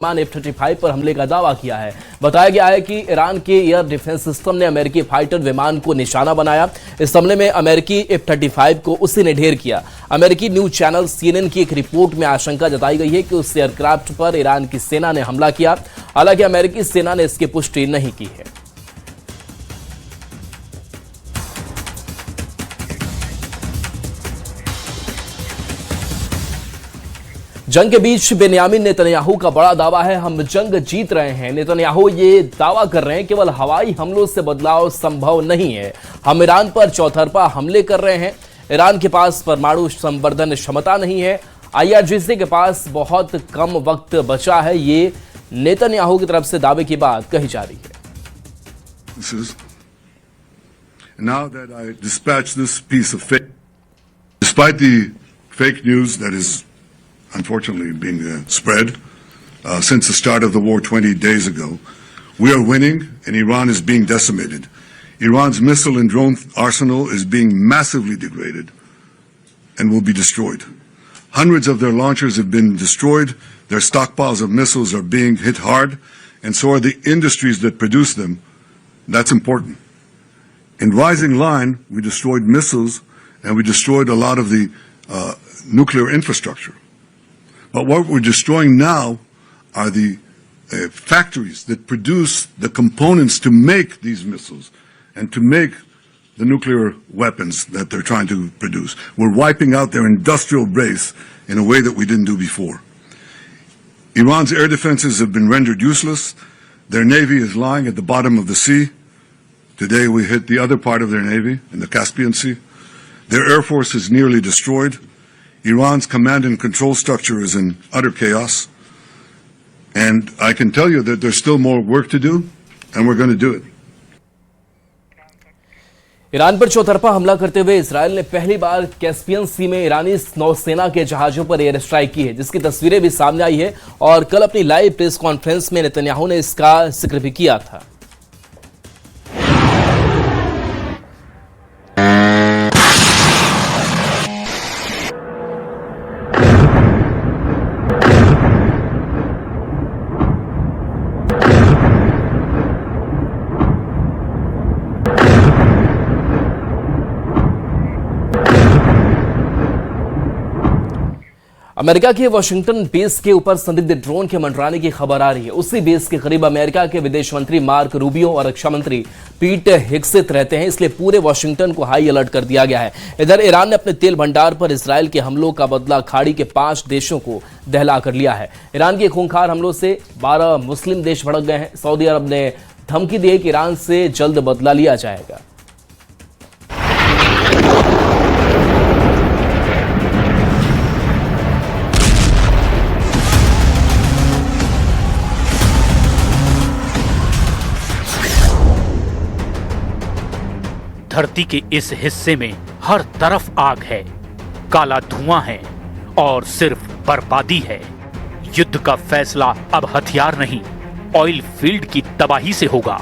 F-35 पर हमले का दावा किया है। बताया गया है कि ईरान के एयर डिफेंस सिस्टम ने अमेरिकी फाइटर विमान को निशाना बनाया। इस हमले में अमेरिकी F-35 को उसी ने ढेर किया। अमेरिकी न्यूज चैनल CNN की एक रिपोर्ट में आशंका जताई गई है कि उस एयरक्राफ्ट पर ईरान की सेना ने हमला किया। हालांकि अमेरिकी सेना ने इसकी पुष्टि नहीं की है। जंग के बीच बेन्यामिन नेतन्याहू का बड़ा दावा है, हम जंग जीत रहे हैं। नेतन्याहू ये दावा कर रहे हैं केवल हवाई हमलों से बदलाव संभव नहीं है, हम ईरान पर चौतरफा हमले कर रहे हैं। ईरान के पास परमाणु संवर्धन क्षमता नहीं है, IRGC के पास बहुत कम वक्त बचा है। ये नेतन्याहू की तरफ से दावे की बात कही जा रही है। Now that I dispatched this piece of fake, despite the fake news that is unfortunately being spread since the start of the war 20 days ago, we are winning and Iran is being decimated. Iran's missile and drone arsenal is being massively degraded and will be destroyed. Hundreds of their launchers have been destroyed, their stockpiles of missiles are being hit hard, and so are the industries that produce them. That's important. In Rising Line, we destroyed missiles and we destroyed a lot of the nuclear infrastructure. But what we're destroying now are the factories that produce the components to make these missiles and to make the nuclear weapons that they're trying to produce. We're wiping out their industrial base in a way that we didn't do before. Iran's air defenses have been rendered useless. Their navy is lying at the bottom of the sea. Today we hit the other part of their navy in the Caspian Sea. Their air force is nearly destroyed. Iran's command and control structure is in utter chaos. And I can tell you that there's still more work to do, and we're going to do it. Iran पर चौतरफा हमला करते हुए Israel ने पहली बार Caspian सी में ईरानी नौसेना के जहाजों पर एयर स्ट्राइक की है, जिसकी तस्वीरें भी सामने आई है। और कल अपनी लाइव प्रेस कॉन्फ्रेंस में नेतन्याहू ने इसका जिक्र भी किया था। अमेरिका के वाशिंगटन बेस के ऊपर संदिग्ध ड्रोन के मंडराने की खबर आ रही है। उसी बेस के करीब अमेरिका के विदेश मंत्री मार्क रूबियो और रक्षा मंत्री पीट हेग्सेथ रहते हैं, इसलिए पूरे वाशिंगटन को हाई अलर्ट कर दिया गया है। इधर ईरान ने अपने तेल भंडार पर इजरायल के हमलों का बदला खाड़ी के 5 देशों को दहला कर लिया है। ईरान के खूंखार हमलों से 12 मुस्लिम देश भड़क गए हैं। सऊदी अरब ने धमकी दी है कि ईरान से जल्द बदला लिया जाएगा। धरती के इस हिस्से में हर तरफ आग है, काला धुआं है और सिर्फ बर्बादी है। युद्ध का फैसला अब हथियार नहीं, ऑयल फील्ड की तबाही से होगा।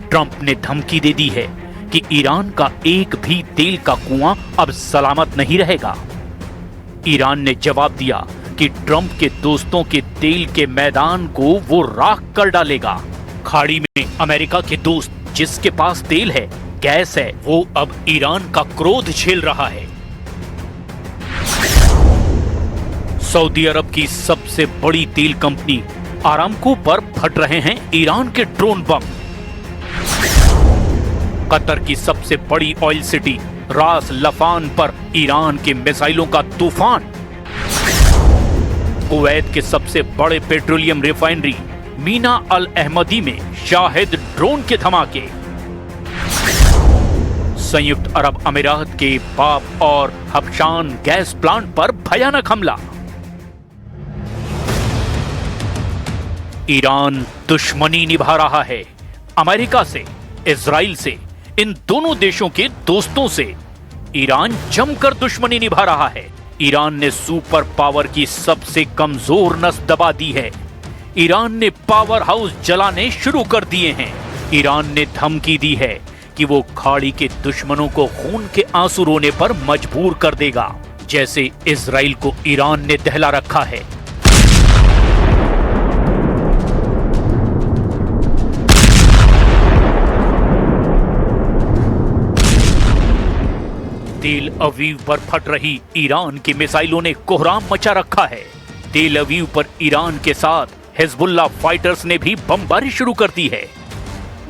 ट्रंप ने धमकी दे दी है कि ईरान का एक भी तेल का कुआं अब सलामत नहीं रहेगा। ईरान ने जवाब दिया कि ट्रंप के दोस्तों के तेल के मैदान को वो राख कर डालेगा। खाड़ी में अमेरिका के दोस्त जिसके पास तेल है, गैस है, वो अब ईरान का क्रोध झेल रहा है। सऊदी अरब की सबसे बड़ी तेल कंपनी आरामको पर फट रहे हैं ईरान के ड्रोन बम। कतर की सबसे बड़ी ऑयल सिटी रास लफान पर ईरान के मिसाइलों का तूफान। कुवैत के सबसे बड़े पेट्रोलियम रिफाइनरी मीना अल अहमदी में शाहिद ड्रोन के धमाके। संयुक्त अरब अमीरात के बाप और हबशान गैस प्लांट पर भयानक हमला। ईरान दुश्मनी निभा रहा है अमेरिका से, इजराइल से, इन दोनों देशों के दोस्तों से। ईरान जमकर दुश्मनी निभा रहा है। ईरान ने सुपर पावर की सबसे कमजोर नस दबा दी है। ईरान ने पावर हाउस जलाने शुरू कर दिए हैं। ईरान ने धमकी दी है कि वो खाड़ी के दुश्मनों को खून के आंसू रोने पर मजबूर कर देगा, जैसे इजराइल को ईरान ने दहला रखा है। अवीव पर फट रही ईरान की मिसाइलों ने कोहराम मचा रखा है। तेल अवीव पर ईरान के साथ हिजबुल्लाह फाइटर्स ने भी बमबारी शुरू कर दी है।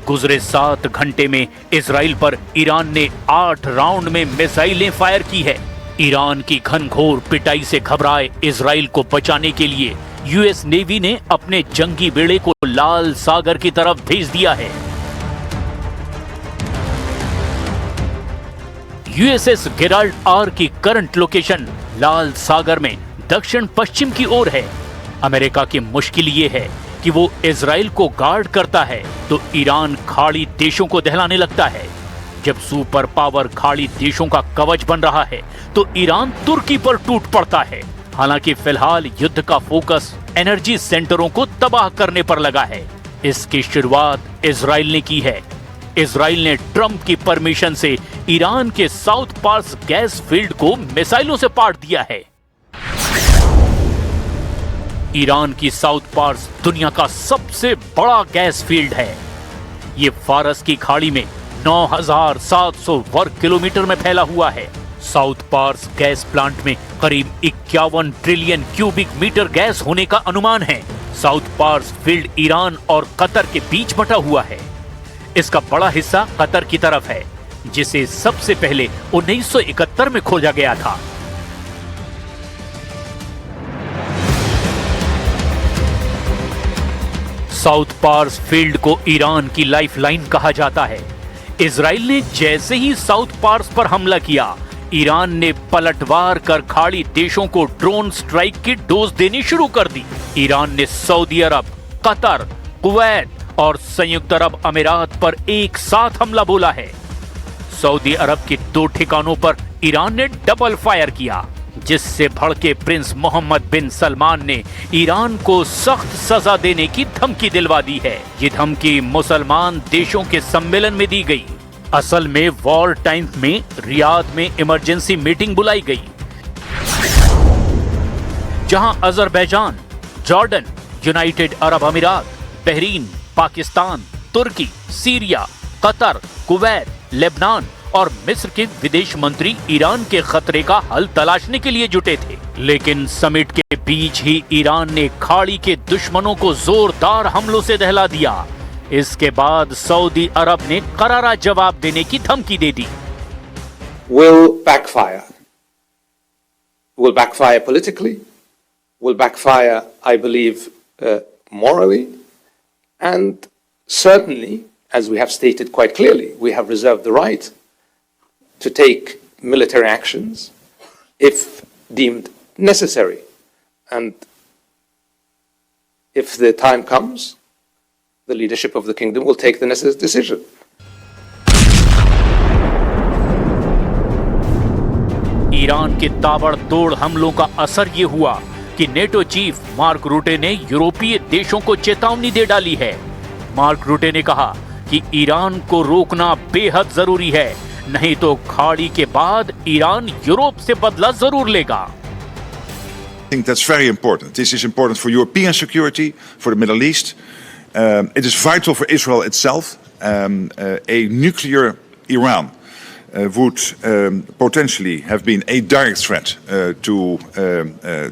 गुजरे 7 घंटे में इजराइल पर ईरान ने 8 राउंड में मिसाइलें फायर की है। ईरान की घनघोर पिटाई से घबराए इजराइल को बचाने के लिए यूएस नेवी ने अपने जंगी बेड़े को लाल सागर की तरफ भेज दिया है। यूएसएस गेराल्ड आर की करंट लोकेशन लाल सागर में दक्षिण पश्चिम की ओर है। अमेरिका की मुश्किल ये है कि वो इजराइल को गार्ड करता है तो ईरान खाड़ी देशों को दहलाने लगता है। जब सुपर पावर खाड़ी देशों का कवच बन रहा है तो ईरान तुर्की पर टूट पड़ता है। हालांकि फिलहाल युद्ध का फोकस एनर्जी सेंटरों को तबाह करने पर लगा है। इसकी शुरुआत इजराइल ने की है। इजराइल ने ट्रंप की परमिशन से ईरान के साउथ पार्स गैस फील्ड को मिसाइलों से पाट दिया है। ईरान की साउथ पार्स दुनिया का सबसे बड़ा गैस फील्ड है। ये फारस की खाड़ी में 9,700 वर्ग किलोमीटर में फैला हुआ है। साउथ पार्स गैस प्लांट में करीब 51 ट्रिलियन क्यूबिक मीटर गैस होने का अनुमान है। साउथ पार्स फील्ड ईरान और कतर के बीच बटा हुआ है। इसका बड़ा हिस्सा कतर की तरफ है, जिसे सबसे पहले 1971 में खोजा गया था। साउथ पार्स फील्ड को ईरान की लाइफलाइन कहा जाता है। इजराइल ने जैसे ही साउथ पार्स पर हमला किया, ईरान ने पलटवार कर खाड़ी देशों को ड्रोन स्ट्राइक की डोज देनी शुरू कर दी। ईरान ने सऊदी अरब, कतर, कुवैत और संयुक्त अरब अमीरात पर एक साथ हमला बोला है। सऊदी अरब के 2 ठिकानों पर ईरान ने डबल फायर किया, जिससे भड़के प्रिंस मोहम्मद बिन सलमान ने ईरान को सख्त सजा देने की धमकी दिलवा दी है। ये धमकी मुसलमान देशों के सम्मेलन में दी गई। असल में वॉर टाइम में रियाद में इमरजेंसी मीटिंग बुलाई गई, जहां अजरबैजान, जॉर्डन, यूनाइटेड अरब अमीरात, बहरीन, पाकिस्तान, तुर्की, सीरिया, कतर, कुवैत, लेबनान और मिस्र के विदेश मंत्री ईरान के खतरे का हल तलाशने के लिए जुटे थे। लेकिन समिट के बीच ही ईरान ने खाड़ी के दुश्मनों को जोरदार हमलों से दहला दिया। इसके बाद सऊदी अरब ने करारा जवाब देने की धमकी दे दी। Will backfire. Will backfire politically. Will backfire, I believe, morally, and certainly, as we have stated quite clearly, we have reserved the right to take military actions if deemed necessary. And if the time comes, the leadership of the kingdom will take the necessary decision. Iran के ताबड़तोड़ हमलों का असर ये हुआ कि NATO chief mark रूटे ने यूरोपीय देशों को चेतावनी दे डाली है। मार्क रूटे ने कहा कि ईरान को रोकना बेहद जरूरी है, नहीं तो खाड़ी के बाद ईरान यूरोप से बदला जरूर लेगा। I think that's very important. This is important for European security, for the Middle East. It is vital for Israel itself. A nuclear Iran would potentially have been a direct threat to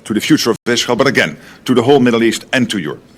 the future of Israel, but again, to the whole Middle East and to Europe.